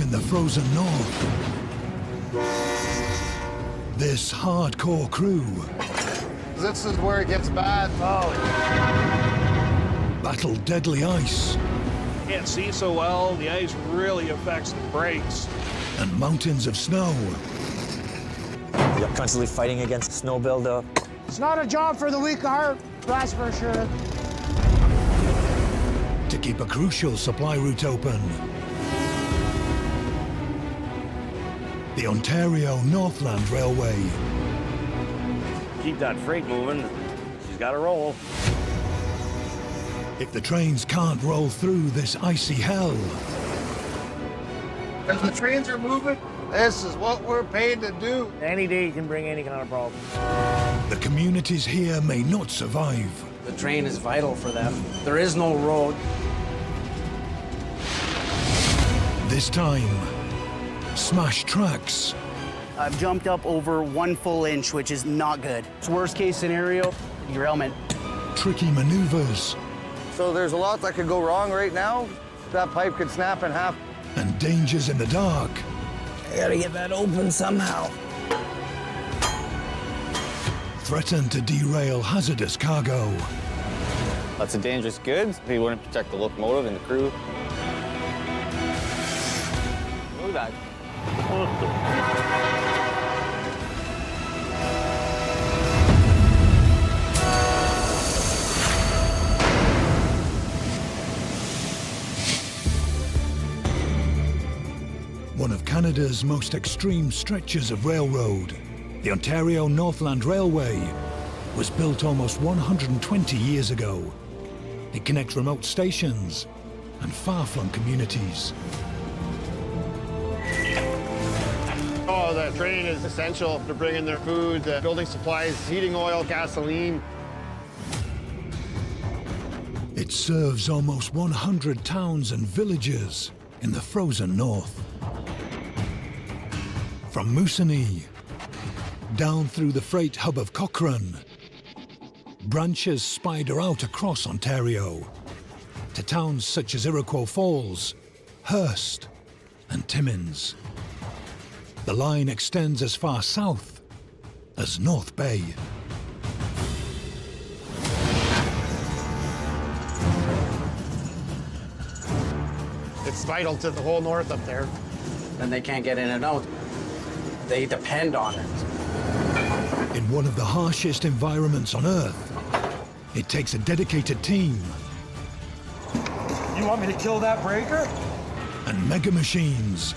in the frozen north. This hardcore crew This is where it gets bad. Oh. battled deadly ice Can't see so well. The ice really affects the brakes. and mountains of snow You're constantly fighting against snow buildup. It's not a job for the weak of heart, that's for sure. to keep a crucial supply route open. The Ontario Northland Railway. Keep that freight moving. She's got to roll. If the trains can't roll through this icy hell, As the trains are moving, this is what we're paid to do. Any day can bring any kind of problem. the communities here may not survive. The train is vital for them. There is no road. This time, smashed tracks I've jumped up over 1 full inch, which is not good. It's worst case scenario, derailment. tricky maneuvers, So there's a lot that could go wrong right now. That pipe could snap in half. and dangers in the dark I gotta get that open somehow. threaten to derail hazardous cargo. That's a dangerous goods. We want to protect the locomotive and the crew. Look at that. One of Canada's most extreme stretches of railroad, the Ontario Northland Railway, was built almost 120 years ago. It connects remote stations and far-flung communities. Oh, the train is essential to bring in their food, building supplies, heating oil, gasoline. It serves almost 100 towns and villages in the frozen north. From Moosonee, down through the freight hub of Cochrane, branches spider out across Ontario to towns such as Iroquois Falls, Hearst, and Timmins. The line extends as far south as North Bay. It's vital to the whole north up there. Then they can't get in and out. They depend on it. In one of the harshest environments on Earth, it takes a dedicated team You want me to kill that breaker? and mega machines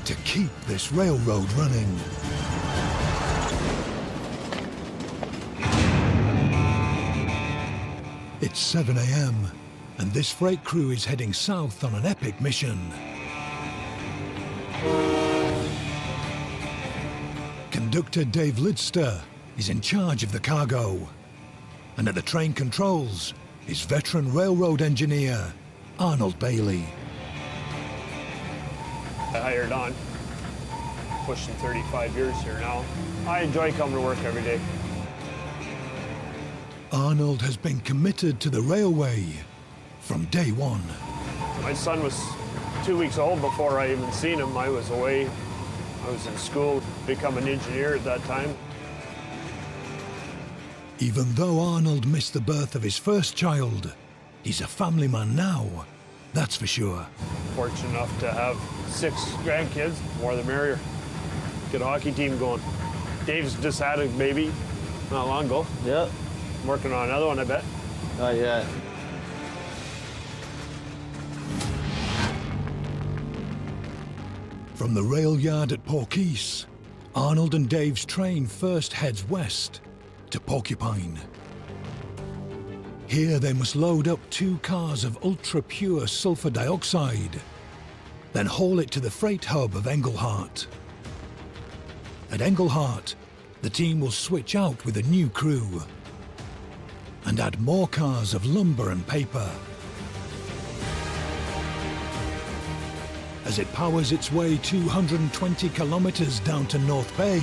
to keep this railroad running. It's 7 a.m. and this freight crew is heading south on an epic mission. Conductor Dave Lidster is in charge of the cargo, and at the train controls is veteran railroad engineer Arnold Bailey. I hired on. Pushing 35 years here now. I enjoy coming to work every day. Arnold has been committed to the railway from day one. My son was 2 weeks old before I even seen him. I was away. I was in school, become an engineer at that time. Even though Arnold missed the birth of his first child, he's a family man now, that's for sure. Fortunate enough to have 6 grandkids, more the merrier. Get a hockey team going. Dave's just had a baby not long ago. Yeah. Working on another one, I bet. Not yet. From the rail yard at Porquise, Arnold and Dave's train first heads west to Porcupine. Here they must load up 2 cars of ultra-pure sulfur dioxide, then haul it to the freight hub of Englehart. At Englehart, the team will switch out with a new crew and add more cars of lumber and paper. As it powers its way 220 kilometers down to North Bay,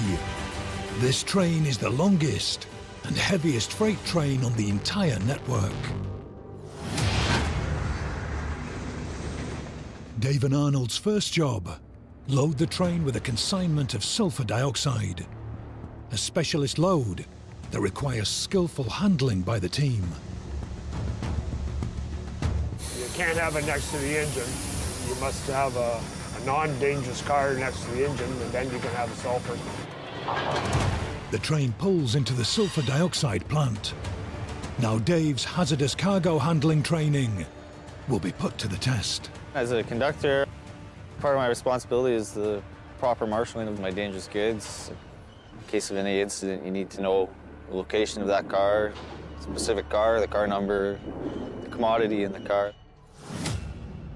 this train is the longest and heaviest freight train on the entire network. Dave and Arnold's first job load the train with a consignment of sulfur dioxide, a specialist load that requires skillful handling by the team. You can't have it next to the engine. You must have a non-dangerous car next to the engine, and then you can have the sulfur. The train pulls into the sulfur dioxide plant. Now Dave's hazardous cargo handling training will be put to the test. As a conductor, part of my responsibility is the proper marshalling of my dangerous goods. In case of any incident, you need to know the location of that car, specific car, the car number, the commodity in the car.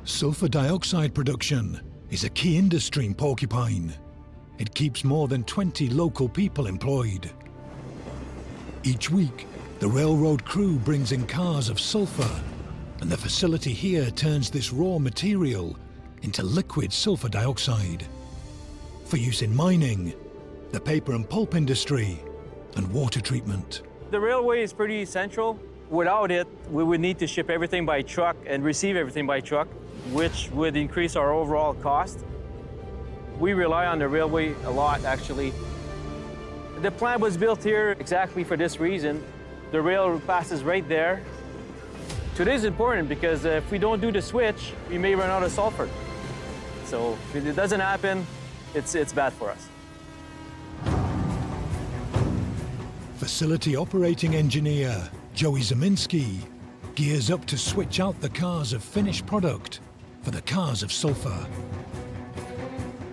Sulfur dioxide production is a key industry in Porcupine. It keeps more than 20 local people employed. Each week, the railroad crew brings in cars of sulfur, and the facility here turns this raw material into liquid sulfur dioxide for use in mining, the paper and pulp industry, and water treatment. The railway is pretty essential. Without it, we would need to ship everything by truck and receive everything by truck, which would increase our overall cost. We rely on the railway a lot, actually. The plant was built here exactly for this reason. The rail passes right there. Today is important because if we don't do the switch, we may run out of sulfur. So if it doesn't happen, it's bad for us. Facility operating engineer Joey Zeminski gears up to switch out the cars of finished product for the cars of sulfur.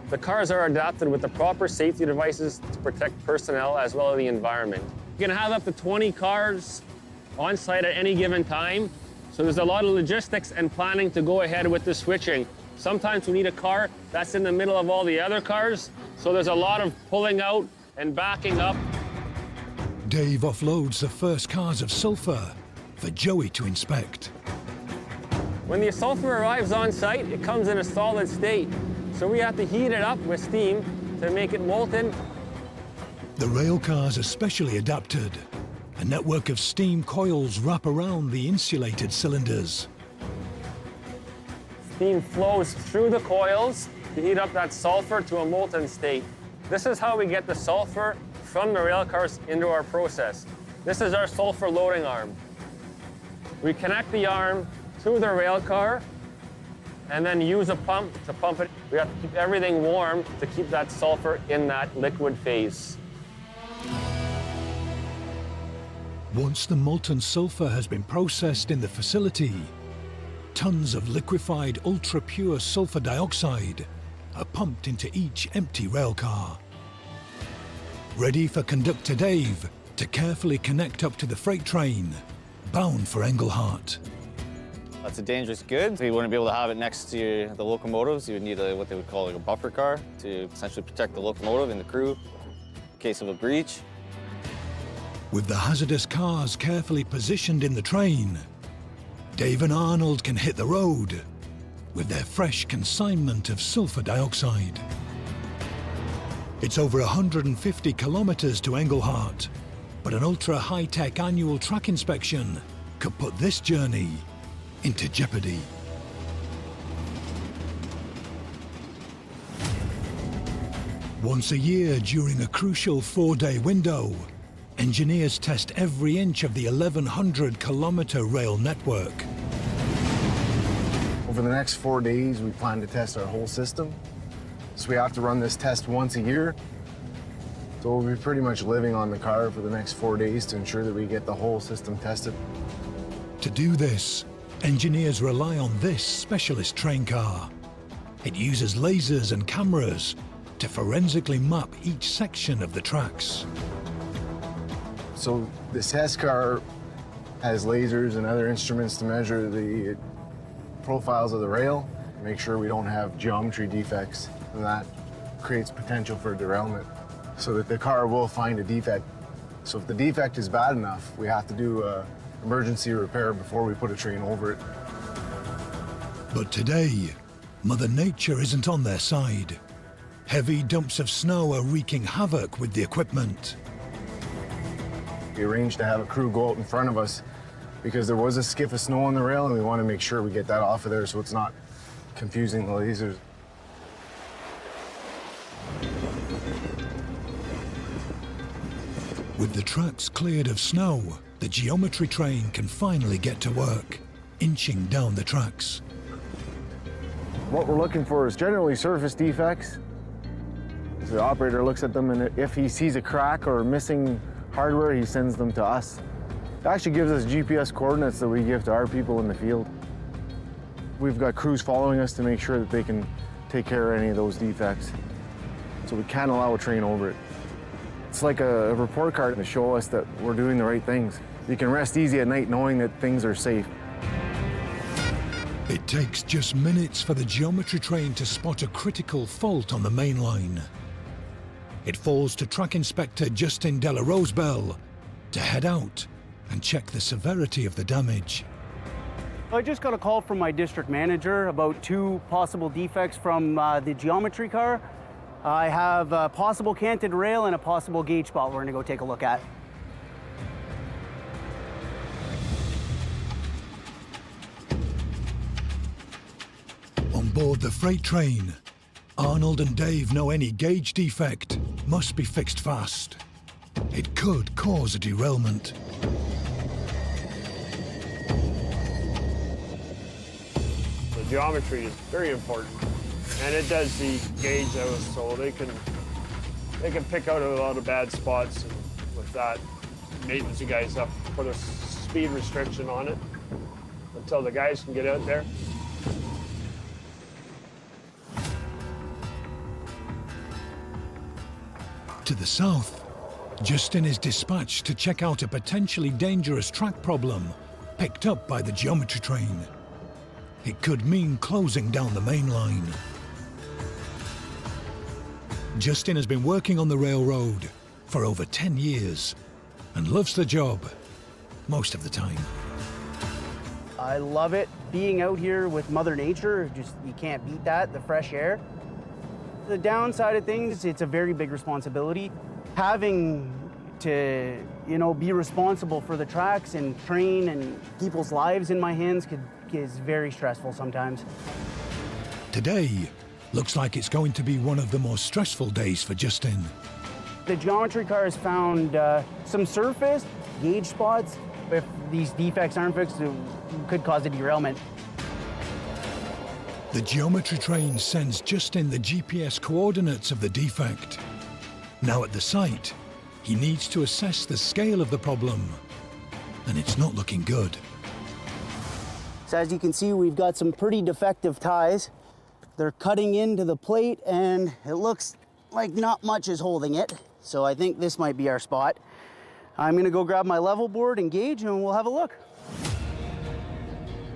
The cars are adapted with the proper safety devices to protect personnel as well as the environment. You can have up to 20 cars on site at any given time, so there's a lot of logistics and planning to go ahead with the switching. Sometimes we need a car that's in the middle of all the other cars, so there's a lot of pulling out and backing up. Dave offloads the first cars of sulfur for Joey to inspect. When the sulfur arrives on site, it comes in a solid state, so we have to heat it up with steam to make it molten. The rail cars are specially adapted. A network of steam coils wrap around the insulated cylinders. Steam flows through the coils to heat up that sulfur to a molten state. This is how we get the sulfur from the rail cars into our process. This is our sulfur loading arm. We connect the arm to the rail car and then use a pump to pump it. We have to keep everything warm to keep that sulfur in that liquid phase. Once the molten sulfur has been processed in the facility, tons of liquefied ultra-pure sulfur dioxide are pumped into each empty rail car. Ready for conductor Dave to carefully connect up to the freight train, bound for Englehart. That's a dangerous good. You wouldn't be able to have it next to the locomotives. You would need what they would call like a buffer car to essentially protect the locomotive and the crew in case of a breach. With the hazardous cars carefully positioned in the train, Dave and Arnold can hit the road with their fresh consignment of sulfur dioxide. It's over 150 kilometers to Englehart, but an ultra-high-tech annual track inspection could put this journey into jeopardy. Once a year during a crucial 4-day window, engineers test every inch of the 1,100-kilometer rail network. Over the next 4 days, we plan to test our whole system. So we have to run this test once a year. So we'll be pretty much living on the car for the next 4 days to ensure that we get the whole system tested. To do this, engineers rely on this specialist train car. It uses lasers and cameras to forensically map each section of the tracks. So this test car has lasers and other instruments to measure the profiles of the rail, make sure we don't have geometry defects, and that creates potential for derailment, so that the car will find a defect. So if the defect is bad enough, we have to do an emergency repair before we put a train over it. But today, Mother Nature isn't on their side. Heavy dumps of snow are wreaking havoc with the equipment. We arranged to have a crew go out in front of us because there was a skiff of snow on the rail, and we want to make sure we get that off of there so it's not confusing the lasers. With the tracks cleared of snow, the geometry train can finally get to work, inching down the tracks. What we're looking for is generally surface defects. So the operator looks at them, and if he sees a crack or missing hardware, he sends them to us. It actually gives us GPS coordinates that we give to our people in the field. We've got crews following us to make sure that they can take care of any of those defects. So we can't allow a train over it. It's like a report card to show us that we're doing the right things. You can rest easy at night knowing that things are safe. It takes just minutes for the geometry train to spot a critical fault on the main line. It falls to track inspector Justin Della Rosebell to head out and check the severity of the damage. I just got a call from my district manager about 2 possible defects from the geometry car. I have a possible canted rail and a possible gauge spot we're gonna go take a look at. On board the freight train, Arnold and Dave know any gauge defect must be fixed fast. It could cause a derailment. The geometry is very important, and it does the gauge out, so they can pick out a lot of bad spots, and with that, maintenance guys have to put a speed restriction on it until the guys can get out there. To the south, Justin is dispatched to check out a potentially dangerous track problem picked up by the geometry train. It could mean closing down the main line. Justin has been working on the railroad for over 10 years and loves the job most of the time. I love it being out here with Mother Nature. You can't beat that, the fresh air. The downside of things, it's a very big responsibility. Having to, be responsible for the tracks and train and people's lives in my hands is very stressful sometimes. Today looks like it's going to be one of the most stressful days for Justin. The geometry car has found some surface gauge spots. If these defects aren't fixed, it could cause a derailment. The geometry train sends Justin the GPS coordinates of the defect. Now at the site, he needs to assess the scale of the problem, and it's not looking good. So as you can see, we've got some pretty defective ties. They're cutting into the plate, and it looks like not much is holding it. So I think this might be our spot. I'm gonna go grab my level board and gauge, and we'll have a look.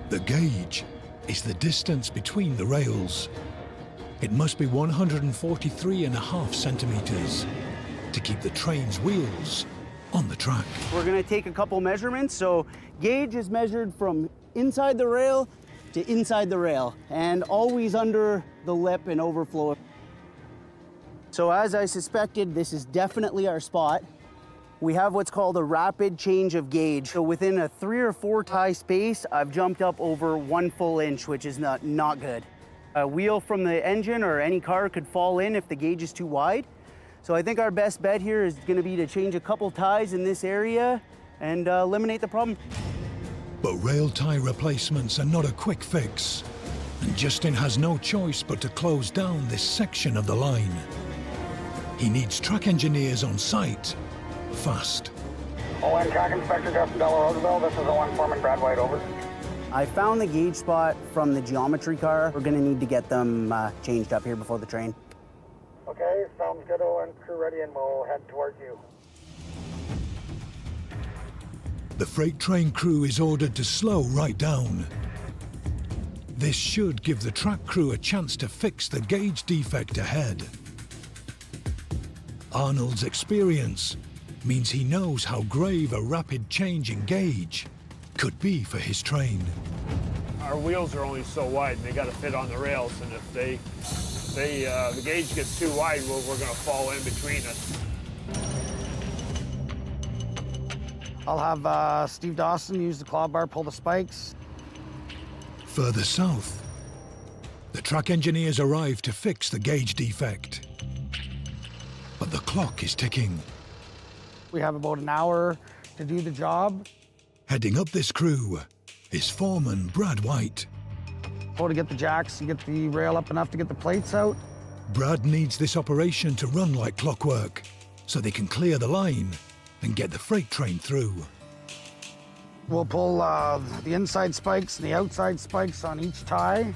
The gauge is the distance between the rails. It must be 143.5 centimeters to keep the train's wheels on the track. We're gonna take a couple measurements. So gauge is measured from inside the rail to inside the rail, and always under the lip and overflow. So as I suspected, this is definitely our spot. We have what's called a rapid change of gauge. So within a 3 or 4 tie space, I've jumped up over 1 full inch, which is not good. A wheel from the engine or any car could fall in if the gauge is too wide. So I think our best bet here is gonna be to change a couple ties in this area and eliminate the problem. But rail tie replacements are not a quick fix, and Justin has no choice but to close down this section of the line. He needs track engineers on site fast. ON Track Inspector Justin Della Rosebell, this is ON Foreman Brad White, over. I found the gauge spot from the geometry car. We're gonna need to get them changed up here before the train. Okay, sounds good, ON crew ready, and we'll head towards you. The freight train crew is ordered to slow right down. This should give the track crew a chance to fix the gauge defect ahead. Arnold's experience means he knows how grave a rapid change in gauge could be for his train. Our wheels are only so wide, and they got to fit on the rails, and if the gauge gets too wide, we're going to fall in between it. I'll have Steve Dawson use the claw bar, pull the spikes. Further south, the track engineers arrive to fix the gauge defect. But the clock is ticking. We have about an hour to do the job. Heading up this crew is foreman Brad White. Go to get the jacks and get the rail up enough to get the plates out. Brad needs this operation to run like clockwork so they can clear the line and get the freight train through. We'll pull the inside spikes and the outside spikes on each tie.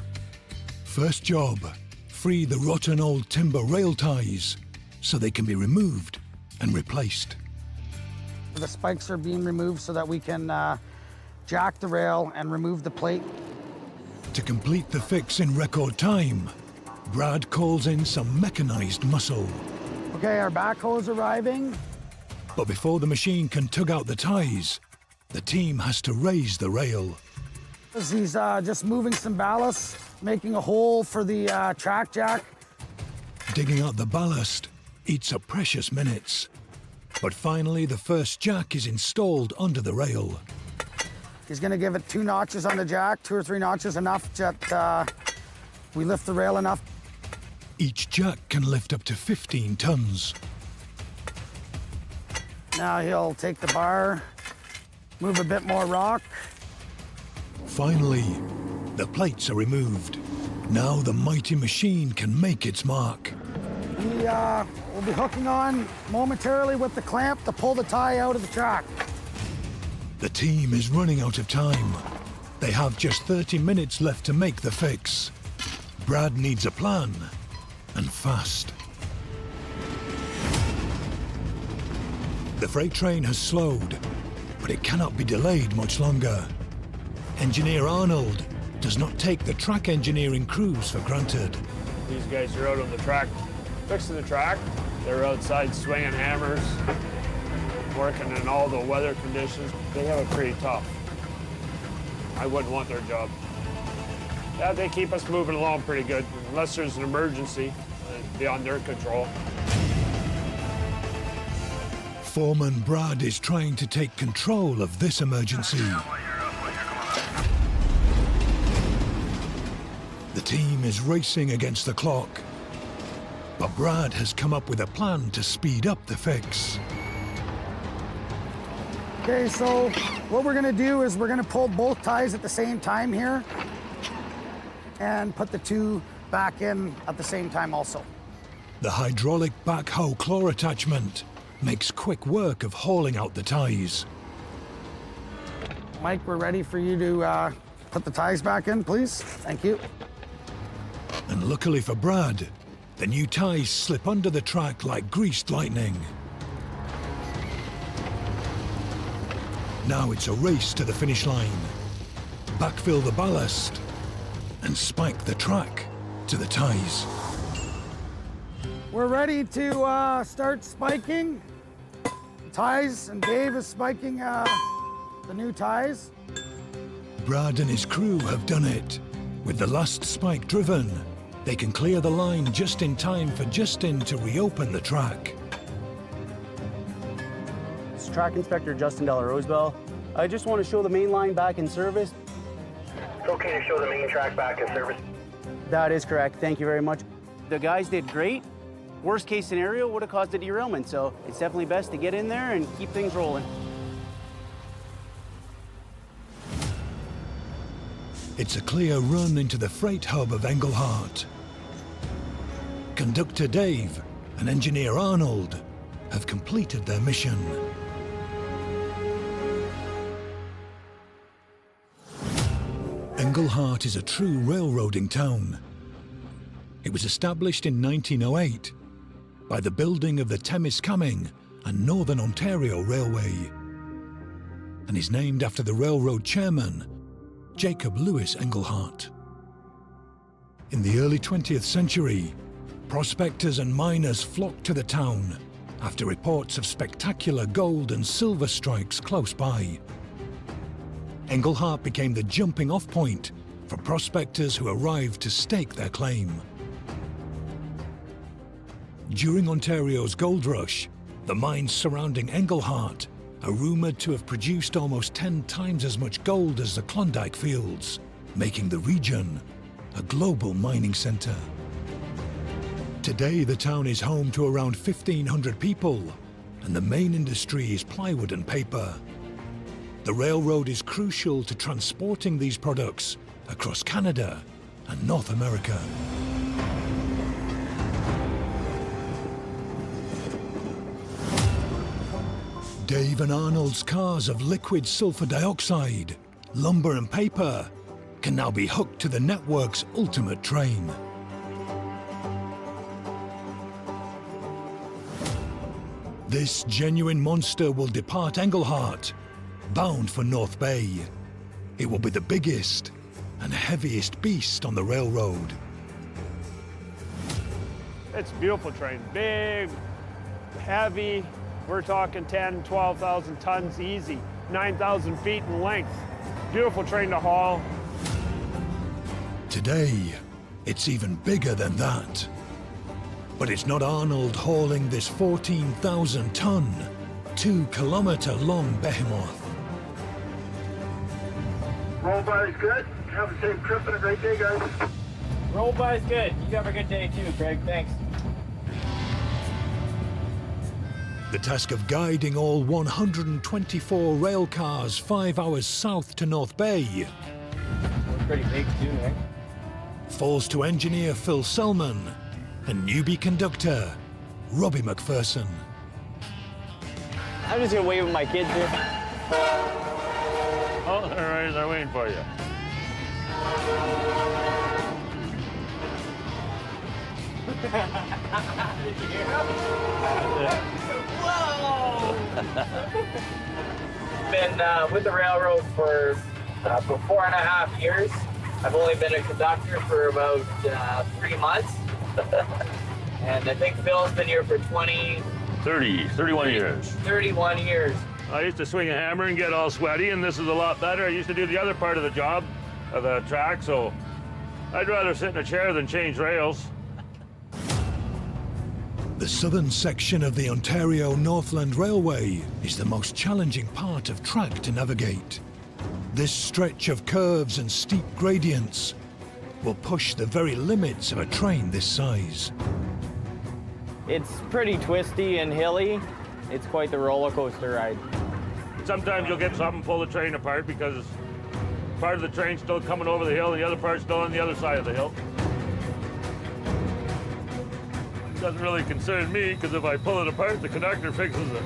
First job, free the rotten old timber rail ties so they can be removed and replaced. The spikes are being removed so that we can jack the rail and remove the plate. To complete the fix in record time, Brad calls in some mechanized muscle. Okay, our backhoe's arriving. But before the machine can tug out the ties, the team has to raise the rail. He's just moving some ballast, making a hole for the track jack. Digging out the ballast eats up precious minutes. But finally, the first jack is installed under the rail. He's gonna give it 2 notches on the jack, 2 or 3 notches, enough that we lift the rail enough. Each jack can lift up to 15 tons. Now he'll take the bar, move a bit more rock. Finally, the plates are removed. Now the mighty machine can make its mark. We'll be hooking on momentarily with the clamp to pull the tie out of the track. The team is running out of time. They have just 30 minutes left to make the fix. Brad needs a plan, and fast. The freight train has slowed, but it cannot be delayed much longer. Engineer Arnold does not take the track engineering crews for granted. These guys are out on the track, fixing the track. They're outside swinging hammers, working in all the weather conditions. They have it pretty tough. I wouldn't want their job. Yeah, they keep us moving along pretty good, unless there's an emergency beyond their control. Foreman Brad is trying to take control of this emergency. The team is racing against the clock, but Brad has come up with a plan to speed up the fix. Okay, so what we're gonna do is we're gonna pull both ties at the same time here and put the 2 back in at the same time also. The hydraulic backhoe claw attachment makes quick work of hauling out the ties. Mike, we're ready for you to put the ties back in, please. Thank you. And luckily for Brad, the new ties slip under the track like greased lightning. Now it's a race to the finish line. Backfill the ballast and spike the track to the ties. We're ready to start spiking ties, and Dave is spiking the new ties. Brad and his crew have done it. With the last spike driven, they can clear the line just in time for Justin to reopen the track. It's Track Inspector Justin Della Rosebell. I just want to show the main line back in service. It's okay to show the main track back in service. That is correct. Thank you very much. The guys did great. Worst case scenario would have caused a derailment, so it's definitely best to get in there and keep things rolling. It's a clear run into the freight hub of Englehart. Conductor Dave and engineer Arnold have completed their mission. Englehart is a true railroading town. It was established in 1908 by the building of the Temiskaming and Northern Ontario Railway, and is named after the railroad chairman, Jacob Lewis Englehart. In the early 20th century, prospectors and miners flocked to the town after reports of spectacular gold and silver strikes close by. Englehart became the jumping-off point for prospectors who arrived to stake their claim. During Ontario's gold rush, the mines surrounding Englehart are rumoured to have produced almost 10 times as much gold as the Klondike Fields, making the region a global mining centre. Today, the town is home to around 1,500 people and the main industry is plywood and paper. The railroad is crucial to transporting these products across Canada and North America. Dave and Arnold's cars of liquid sulfur dioxide, lumber and paper can now be hooked to the network's ultimate train. This genuine monster will depart Englehart, bound for North Bay. It will be the biggest and heaviest beast on the railroad. It's a beautiful train, big, heavy. We're talking 10, 12,000 tons easy, 9,000 feet in length. Beautiful train to haul. Today, it's even bigger than that. But it's not Arnold hauling this 14,000-ton, 2-kilometer-long behemoth. Roll by is good. Have a safe trip and a great day, guys. Roll by is good. You have a good day too, Craig. Thanks. The task of guiding all 124 rail cars 5 hours south to North Bay Pretty big too, eh? falls to engineer Phil Selman and newbie conductor Robbie McPherson. I'm just gonna wave at my kids here. Oh, there they're waiting for you. Been with the railroad for 4.5 years. I've only been a conductor for about 3 months. And I think Phil's been here for 31 years. 31 years. I used to swing a hammer and get all sweaty, and this is a lot better. I used to do the other part of the job, of the track, so I'd rather sit in a chair than change rails. The southern section of the Ontario Northland Railway is the most challenging part of track to navigate. This stretch of curves and steep gradients will push the very limits of a train this size. It's pretty twisty and hilly. It's quite the roller coaster ride. Sometimes you'll get something, pull the train apart because part of the train's still coming over the hill and the other part's still on the other side of the hill. It doesn't really concern me because if I pull it apart, the conductor fixes it.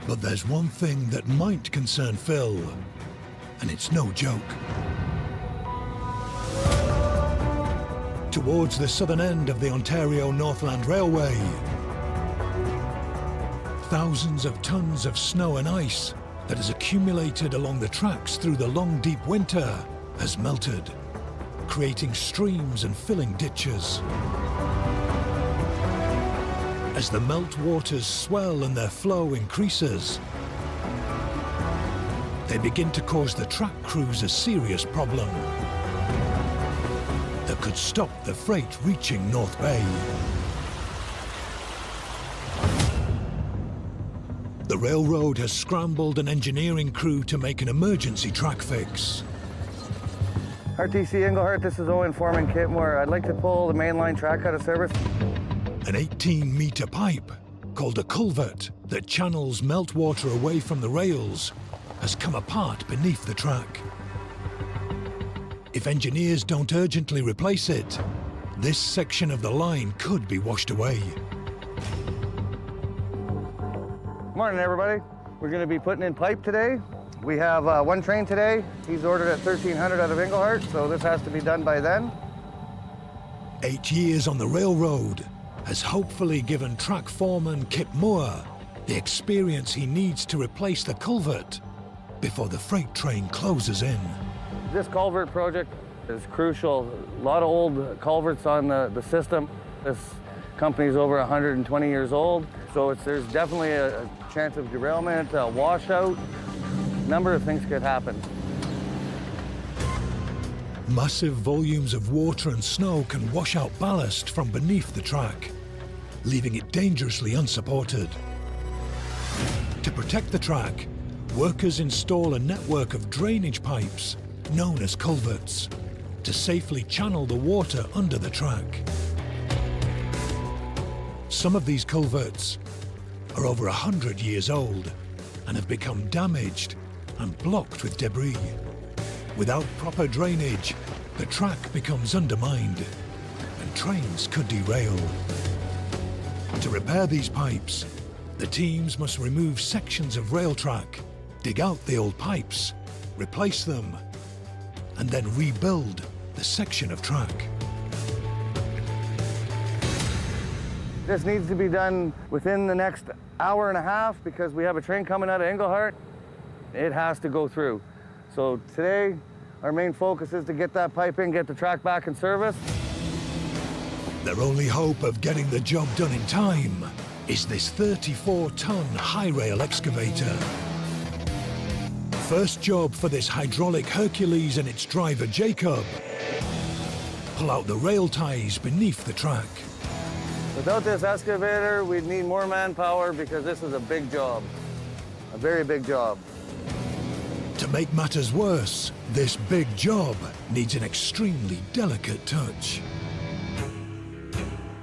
But there's one thing that might concern Phil, and it's no joke. Towards the southern end of the Ontario Northland Railway, thousands of tons of snow and ice that has accumulated along the tracks through the long, deep winter has melted, creating streams and filling ditches. As the melt waters swell and their flow increases, they begin to cause the track crews a serious problem that could stop the freight reaching North Bay. The railroad has scrambled an engineering crew to make an emergency track fix. RTC Englehart, this is Owen Foreman Kitmore. I'd like to pull the mainline track out of service. An 18-meter pipe, called a culvert, that channels meltwater away from the rails, has come apart beneath the track. If engineers don't urgently replace it, this section of the line could be washed away. Morning, everybody. We're going to be putting in pipe today. We have one train today. He's ordered at 1300 out of Englehart, so this has to be done by then. 8 years on the railroad has hopefully given track foreman Kip Moore the experience he needs to replace the culvert before the freight train closes in. This culvert project is crucial. A lot of old culverts on the system. This company's over 120 years old, so there's definitely a chance of derailment, a washout. A number of things could happen. Massive volumes of water and snow can wash out ballast from beneath the track, leaving it dangerously unsupported. To protect the track, workers install a network of drainage pipes, known as culverts, to safely channel the water under the track. Some of these culverts are over 100 years old and have become damaged and blocked with debris. Without proper drainage, the track becomes undermined and trains could derail. To repair these pipes, the teams must remove sections of rail track, dig out the old pipes, replace them, and then rebuild the section of track. This needs to be done within the next hour and a half because we have a train coming out of Englehart. It has to go through. So today, our main focus is to get that pipe in, get the track back in service. Their only hope of getting the job done in time is this 34-ton high rail excavator. First job for this hydraulic Hercules and its driver Jacob. Pull out the rail ties beneath the track. Without this excavator, we'd need more manpower because this is a big job, a very big job. To make matters worse, this big job needs an extremely delicate touch.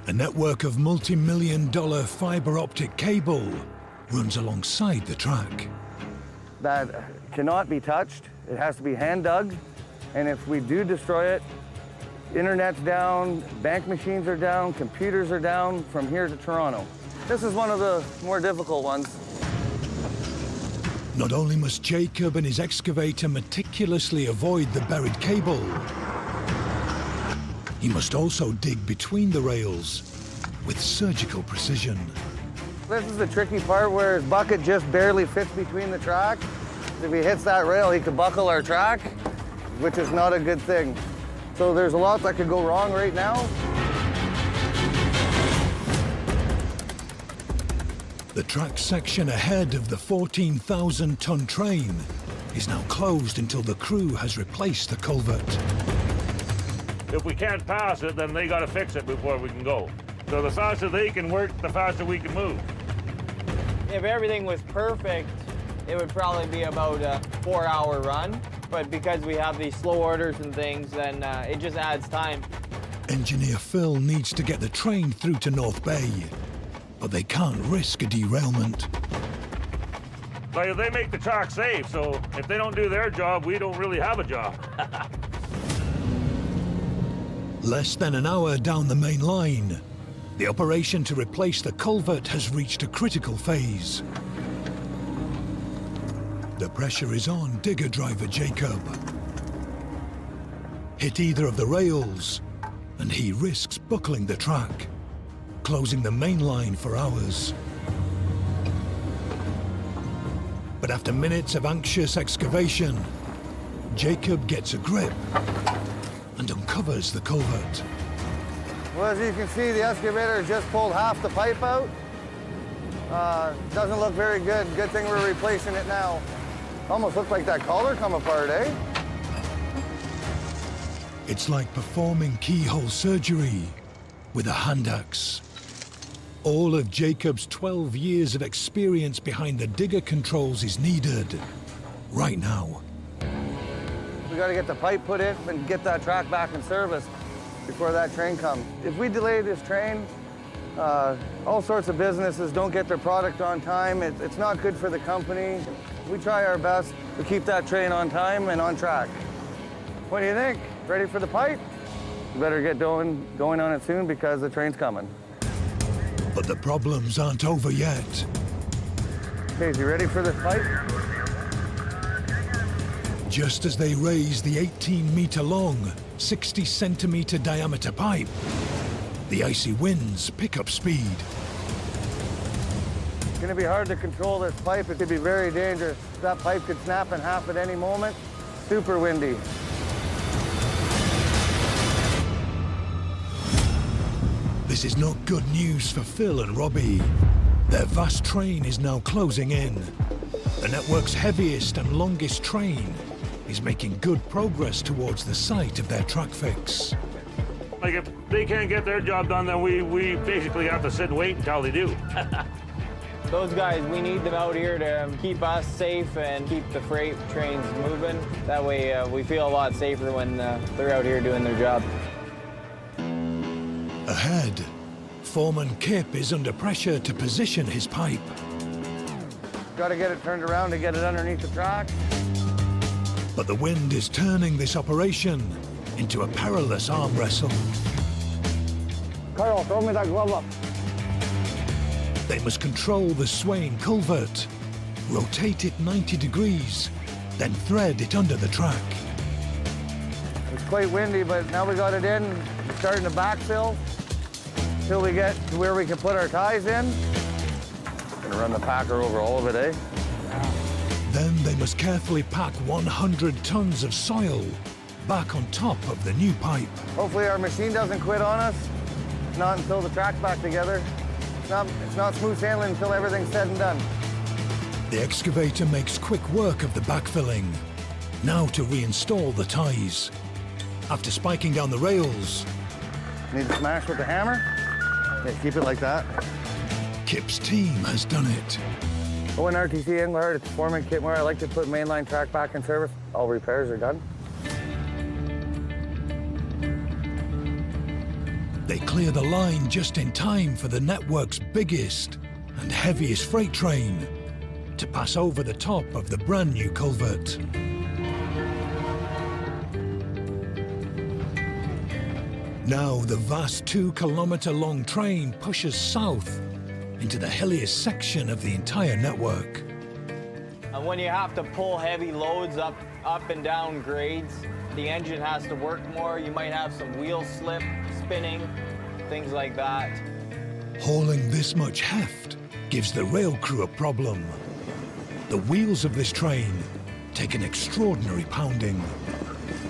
A network of multi-million-dollar fiber optic cable runs alongside the track. That cannot be touched. It has to be hand dug. And if we do destroy it, internet's down, bank machines are down, computers are down from here to Toronto. This is one of the more difficult ones. Not only must Jacob and his excavator meticulously avoid the buried cable, he must also dig between the rails with surgical precision. This is the tricky part where his bucket just barely fits between the track. If he hits that rail, he could buckle our track, which is not a good thing. So there's a lot that could go wrong right now. The track section ahead of the 14,000-ton train is now closed until the crew has replaced the culvert. If we can't pass it, then they got to fix it before we can go. So the faster they can work, the faster we can move. If everything was perfect, it would probably be about a 4-hour run. But because we have these slow orders and things, then it just adds time. Engineer Phil needs to get the train through to North Bay, but they can't risk a derailment. Like, they make the track safe, so if they don't do their job, we don't really have a job. Less than an hour down the main line, the operation to replace the culvert has reached a critical phase. The pressure is on digger driver Jacob. Hit either of the rails, and he risks buckling the track, closing the main line for hours. But after minutes of anxious excavation, Jacob gets a grip and uncovers the culvert. Well, as you can see, the excavator just pulled half the pipe out. Doesn't look very good. Good thing we're replacing it now. Almost looked like that collar come apart, eh? It's like performing keyhole surgery with a hand axe. All of Jacob's 12 years of experience behind the digger controls is needed right now. We got to get the pipe put in and get that track back in service before that train comes. If we delay this train, all sorts of businesses don't get their product on time. It's not good for the company. We try our best to keep that train on time and on track. What do you think? Ready for the pipe? We better get going on it soon because the train's coming. But the problems aren't over yet. Okay, is you ready for the pipe? Just as they raise the 18-meter-long, 60-centimeter diameter pipe, the icy winds pick up speed. It's going to be hard to control this pipe. It could be very dangerous. That pipe could snap in half at any moment. Super windy. This is not good news for Phil and Robbie. Their vast train is now closing in. The network's heaviest and longest train is making good progress towards the site of their track fix. Like, if they can't get their job done, then we basically have to sit and wait until they do. Those guys, we need them out here to keep us safe and keep the freight trains moving. That way we feel a lot safer when they're out here doing their job. Ahead, Foreman Kip is under pressure to position his pipe. Got to get it turned around to get it underneath the track. But the wind is turning this operation into a perilous arm wrestle. Carl, throw me that glove up. They must control the swaying culvert, rotate it 90 degrees, then thread it under the track. It's quite windy, but now we got it in. We're starting to backfill until we get to where we can put our ties in. Gonna run the packer over all of it, eh? Then they must carefully pack 100 tons of soil back on top of the new pipe. Hopefully our machine doesn't quit on us. Not until the track's back together. It's not smooth sailing until everything's said and done. The excavator makes quick work of the backfilling. Now to reinstall the ties. After spiking down the rails, need to smash with the hammer? Yeah, keep it like that. Kip's team has done it. RTC Englehart, it's Foreman Kip where I like to put mainline track back in service. All repairs are done. They clear the line just in time for the network's biggest and heaviest freight train to pass over the top of the brand new culvert. Now the vast 2-kilometer-long train pushes south into the hilliest section of the entire network. And when you have to pull heavy loads up and down grades, the engine has to work more. You might have some wheel slip, spinning, things like that. Hauling this much heft gives the rail crew a problem. The wheels of this train take an extraordinary pounding.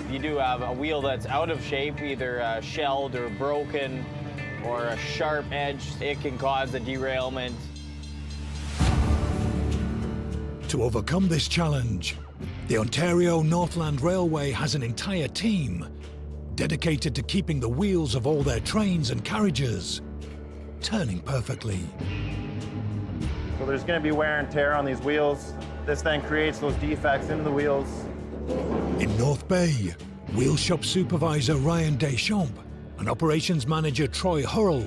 If you do have a wheel that's out of shape, either shelled or broken, or a sharp edge, it can cause a derailment. To overcome this challenge, the Ontario Northland Railway has an entire team dedicated to keeping the wheels of all their trains and carriages turning perfectly. So there's going to be wear and tear on these wheels. This then creates those defects in the wheels. In North Bay, wheel shop supervisor Ryan Deschamps and operations manager Troy Hurrell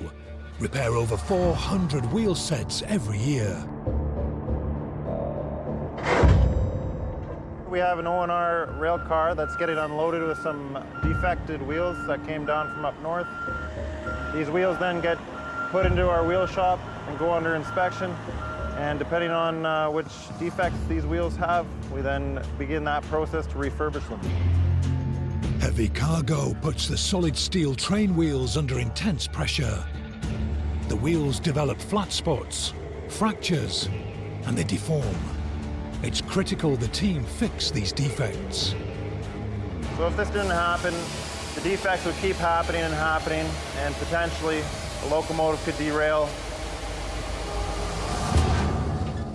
repair over 400 wheel sets every year. We have an O&R rail car that's getting unloaded with some defected wheels that came down from up north. These wheels then get put into our wheel shop and go under inspection. And depending on which defects these wheels have, we then begin that process to refurbish them. Heavy cargo puts the solid steel train wheels under intense pressure. The wheels develop flat spots, fractures, and they deform. It's critical the team fix these defects. So if this didn't happen, the defects would keep happening and potentially the locomotive could derail.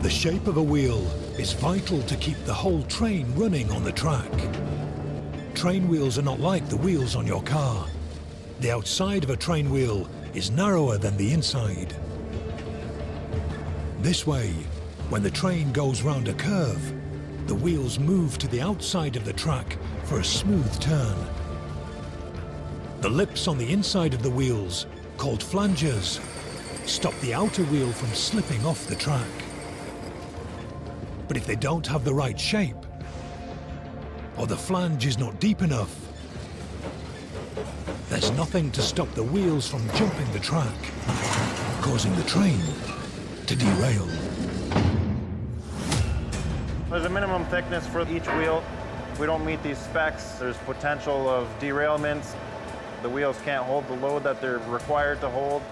The shape of a wheel is vital to keep the whole train running on the track. Train wheels are not like the wheels on your car. The outside of a train wheel is narrower than the inside. This way, when the train goes round a curve, the wheels move to the outside of the track for a smooth turn. The lips on the inside of the wheels, called flanges, stop the outer wheel from slipping off the track. But if they don't have the right shape, or the flange is not deep enough, there's nothing to stop the wheels from jumping the track, causing the train to derail. There's a minimum thickness for each wheel. If we don't meet these specs, there's potential of derailments. The wheels can't hold the load that they're required to hold.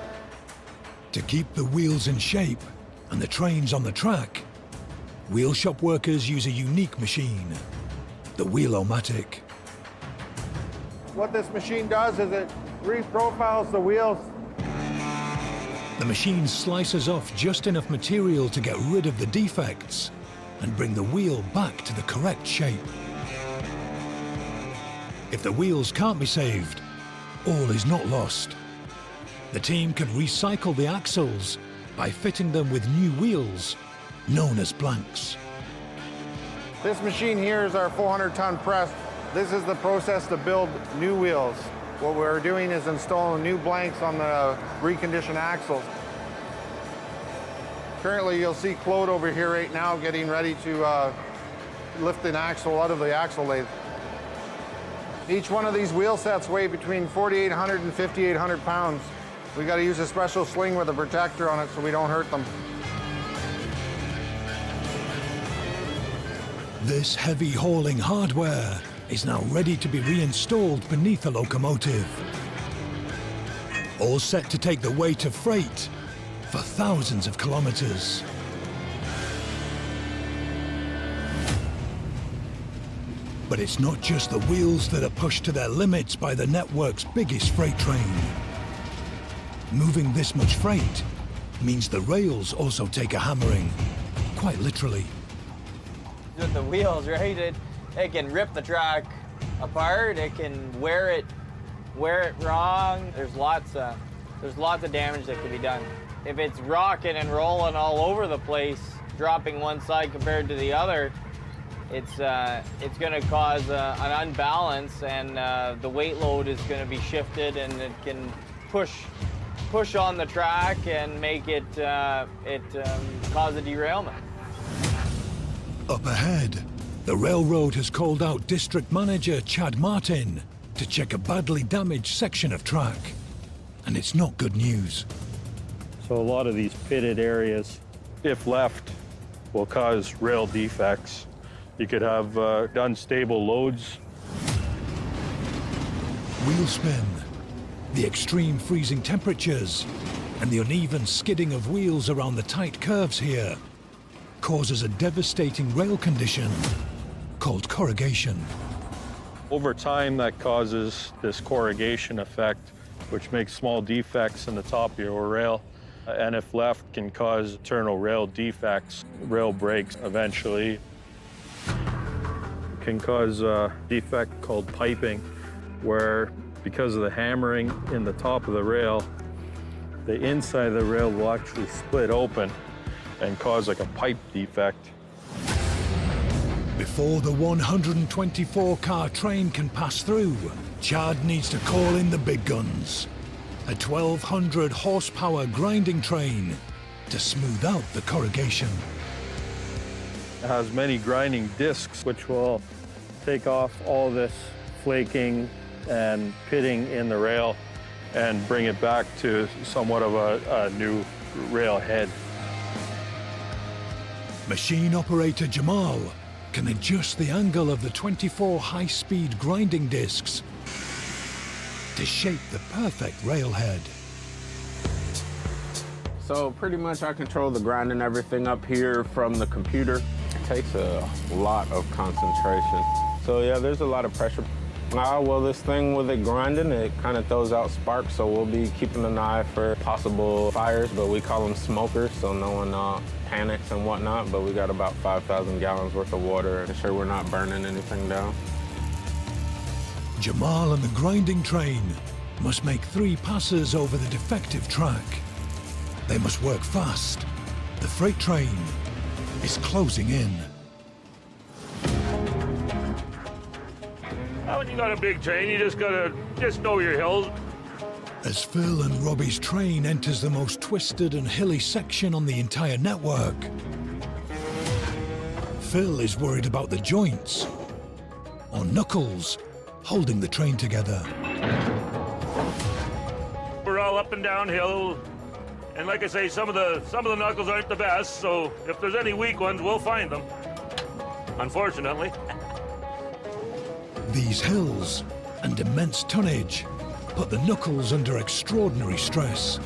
To keep the wheels in shape and the trains on the track, wheel shop workers use a unique machine, the Wheel-O-Matic. What this machine does is it reprofiles the wheels. The machine slices off just enough material to get rid of the defects and bring the wheel back to the correct shape. If the wheels can't be saved, all is not lost. The team can recycle the axles by fitting them with new wheels, known as blanks. This machine here is our 400-ton press. This is the process to build new wheels. What we're doing is installing new blanks on the reconditioned axles. Currently, you'll see Claude over here right now getting ready to lift an axle out of the axle lathe. Each one of these wheel sets weigh between 4,800 and 5,800 pounds. We got to use a special sling with a protector on it so we don't hurt them. This heavy hauling hardware is now ready to be reinstalled beneath a locomotive. All set to take the weight of freight for thousands of kilometers. But it's not just the wheels that are pushed to their limits by the network's biggest freight train. Moving this much freight means the rails also take a hammering, quite literally. With the wheels, right? It can rip the track apart. It can wear it wrong. There's lots of damage that can be done. If it's rocking and rolling all over the place, dropping one side compared to the other, it's going to cause an unbalance, and the weight load is going to be shifted, and it can push on the track and make it cause a derailment. Up ahead, the railroad has called out District Manager Chad Martin to check a badly damaged section of track. And it's not good news. So a lot of these pitted areas, if left, will cause rail defects. You could have unstable loads. Wheel spin, the extreme freezing temperatures, and the uneven skidding of wheels around the tight curves here causes a devastating rail condition called corrugation. Over time, that causes this corrugation effect, which makes small defects in the top of your rail, and if left, can cause internal rail defects. Rail breaks eventually. Can cause a defect called piping, where because of the hammering in the top of the rail, the inside of the rail will actually split open and cause like a pipe defect. Before the 124-car train can pass through, Chad needs to call in the big guns. A 1,200 horsepower grinding train to smooth out the corrugation. It has many grinding discs, which will take off all this flaking and pitting in the rail and bring it back to somewhat of a new rail head. Machine operator Jamal can adjust the angle of the 24 high-speed grinding discs to shape the perfect railhead. So pretty much I control the grinding everything up here from the computer. It takes a lot of concentration. So yeah, there's a lot of pressure. Well, this thing with it grinding, it kind of throws out sparks, so we'll be keeping an eye for possible fires, but we call them smokers, so no one panics and whatnot, but we got about 5,000 gallons worth of water to ensure we're not burning anything down. Jamal and the grinding train must make 3 passes over the defective track. They must work fast. The freight train is closing in. When you got a big train, you just gotta know your hills. As Phil and Robbie's train enters the most twisted and hilly section on the entire network, Phil is worried about the joints, or knuckles, holding the train together. We're all up and downhill, and like I say, some of the knuckles aren't the best, so if there's any weak ones, we'll find them, unfortunately. These hills and immense tonnage put the knuckles under extraordinary stress.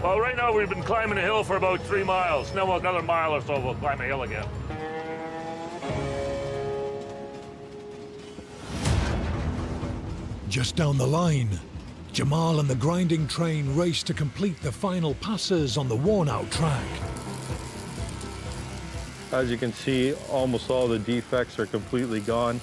Well, right now we've been climbing a hill for about 3 miles. Now another mile or so we'll climb a hill again. Just down the line, Jamal and the grinding train race to complete the final passes on the worn-out track. As you can see, almost all the defects are completely gone.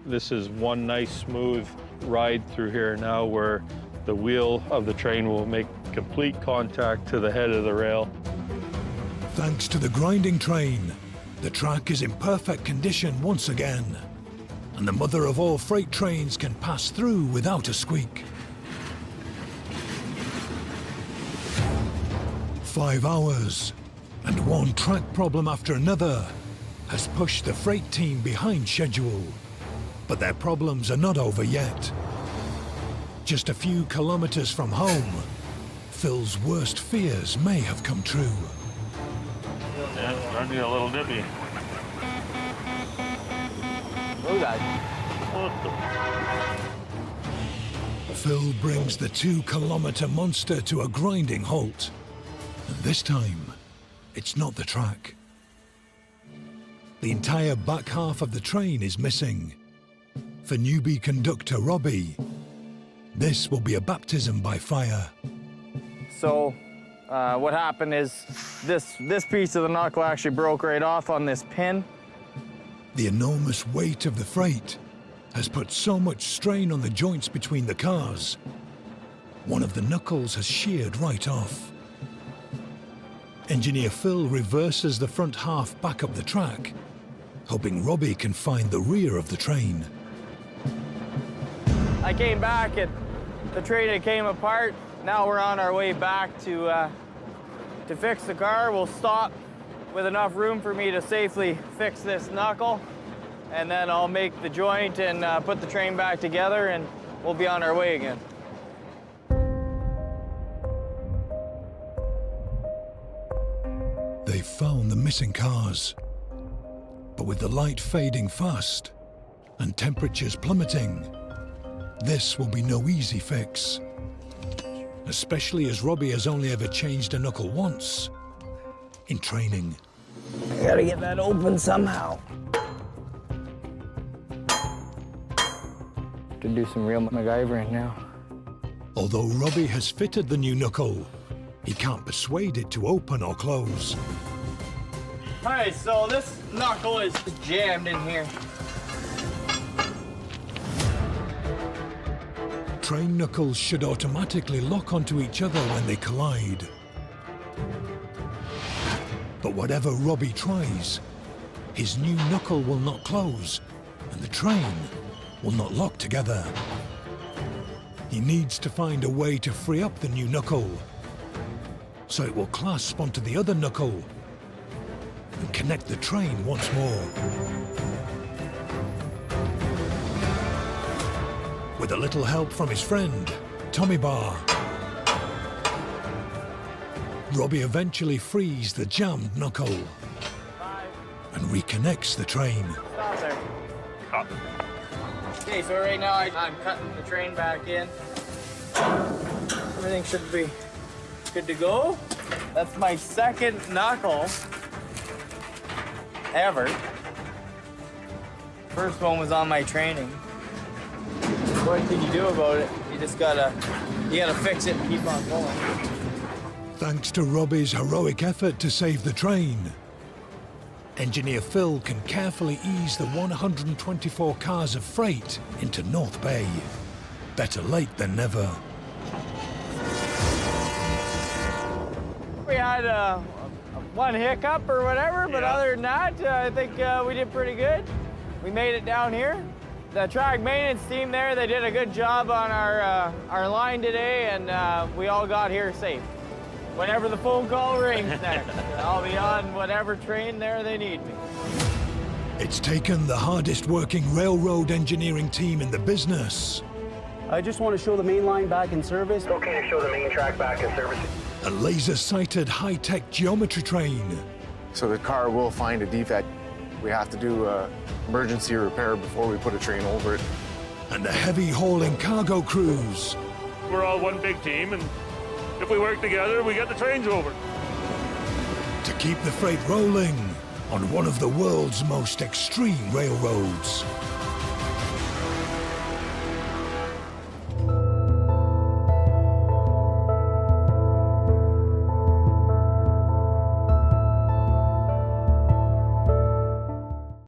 This is one nice smooth ride through here now where the wheel of the train will make complete contact to the head of the rail. Thanks to the grinding train, the track is in perfect condition once again. and the mother of all freight trains can pass through without a squeak. 5 hours, and one track problem after another has pushed the freight team behind schedule. But their problems are not over yet. Just a few kilometers from home, Phil's worst fears may have come true. Yeah, it's starting to get a little nippy. Oh, God. Phil brings the 2-kilometer monster to a grinding halt. And this time, it's not the track. The entire back half of the train is missing. For newbie conductor Robbie, this will be a baptism by fire. So what happened is this piece of the knuckle actually broke right off on this pin. The enormous weight of the freight has put so much strain on the joints between the cars. One of the knuckles has sheared right off. Engineer Phil reverses the front half back up the track, hoping Robbie can find the rear of the train. I came back and the train had came apart. Now we're on our way back to fix the car. We'll stop with enough room for me to safely fix this knuckle, and then I'll make the joint and put the train back together, and we'll be on our way again. They found the missing cars, but with the light fading fast and temperatures plummeting, this will be no easy fix, especially as Robbie has only ever changed a knuckle once in training. I gotta get that open somehow. To do some real MacGyvering now. Although Robbie has fitted the new knuckle, he can't persuade it to open or close. All right, so this knuckle is jammed in here. Train knuckles should automatically lock onto each other when they collide. But whatever Robbie tries, his new knuckle will not close, and the train will not lock together. He needs to find a way to free up the new knuckle, so it will clasp onto the other knuckle and connect the train once more. With a little help from his friend, Tommy Bar, Robbie eventually frees the jammed knuckle and reconnects the train. Stop there. Okay, so right now I'm cutting the train back in. Everything should be good to go. That's my second knuckle ever. First one was on my training. What can you do about it? You just gotta fix it and keep on going. Thanks to Robbie's heroic effort to save the train, Engineer Phil can carefully ease the 124 cars of freight into North Bay. Better late than never. We had one hiccup or whatever, but other than that, I think we did pretty good. We made it down here. The track maintenance team there, they did a good job on our line today, and we all got here safe. Whenever the phone call rings next, I'll be on whatever train there they need me. It's taken the hardest working railroad engineering team in the business. I just want to show the main line back in service. Okay to show the main track back in service. A laser-sighted high-tech geometry train. So the car will find a defect. We have to do emergency repair before we put a train over it. And the heavy hauling cargo crews. We're all one big team, and if we work together, we get the trains over. To keep the freight rolling on one of the world's most extreme railroads.